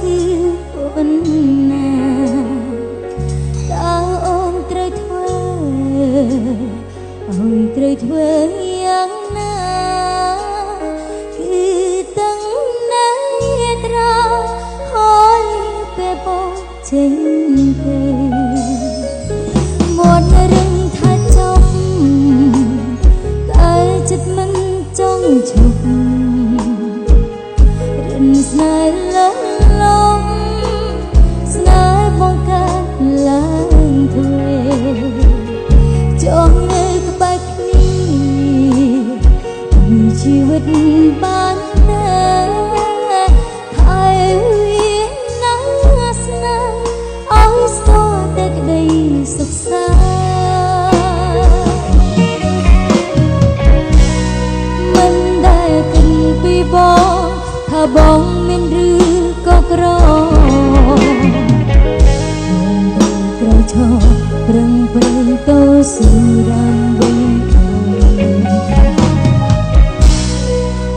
ឈឺអូនណាតើអូនត្រូវធ្វើឲ្យត្រូវធ្វើយ៉ាងណាគឺទាំងណែត្រាហើយពេលបងចេញទៅមាត់រឿងថាចប់តែចិត្តមិនចង់ឈប់រិនស្នេហ៍លងលងស្នេហ៍បងកើតឡើងធ្វេចង់នៅក្បែរគ្នាមានជីវិតបានតែហើយវាណាស់ស្នេហ៍ឲ្យស្គាល់តែក្តីសុខសាមិនដែលគិតពីបងថាបងមានឬក៏ក្រត្រូវឈរប្រឹងប្រែងតស៊ូដើម្បី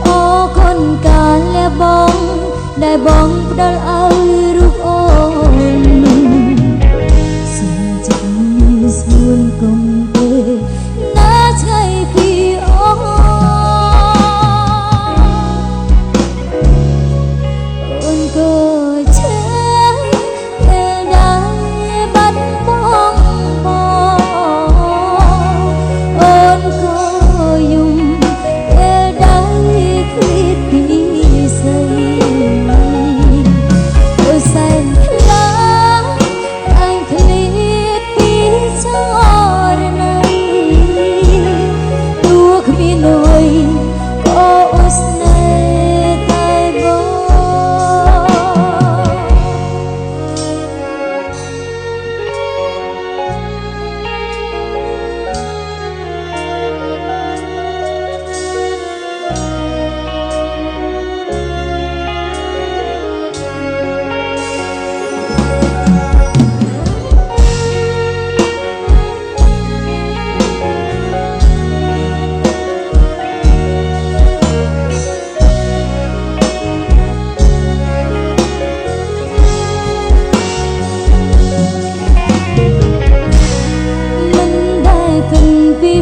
អូគុណកាលលះបងដែលបងផ្ដល់ឲ្យរូបអូនសូមចាំស្រួលកុំទេណាឆ្ងាយពីអូអូនក៏ឈឺពេលដែលបាត់បង់បងអូនក៏យំពេលដែលឃ្លាតពីស្រីអូសែនខ្លាំងអញឃ្លាតពីចរណៃទោះគ្មានអ្វីក៏អូនស្នេហ៍តែ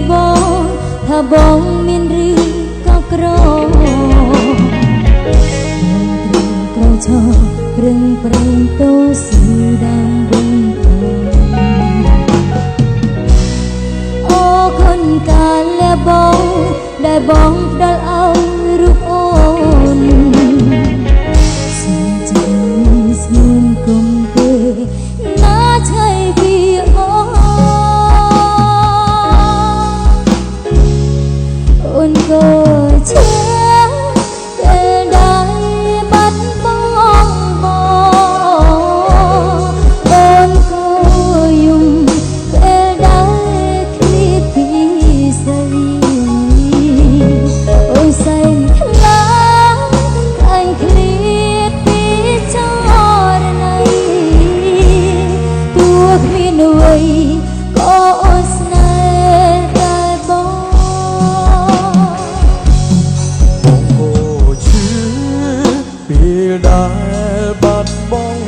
បងថាបងមានឬក៏ក្រត្រូវក្រឈរប្រឹងប្រែងតស៊ូដើម្បីអូគុណកាលលះបងដែលបងផ្ដល់ឲ្យរូបអូនសូមចាំស្ងួនគុំទេណាឆ្ងាយពីអូអូនក៏ឈឺពេលដែលបាត់បង់បងអូនក៏យំពេលដែលឃ្លាតពីស្រីអូនសែនខ្លាំងអញឃ្លាតពីចរណៃទោះគ្មានអ្វីក៏អូនស្នេហ៍តែបងពេលដែលបាត់បង់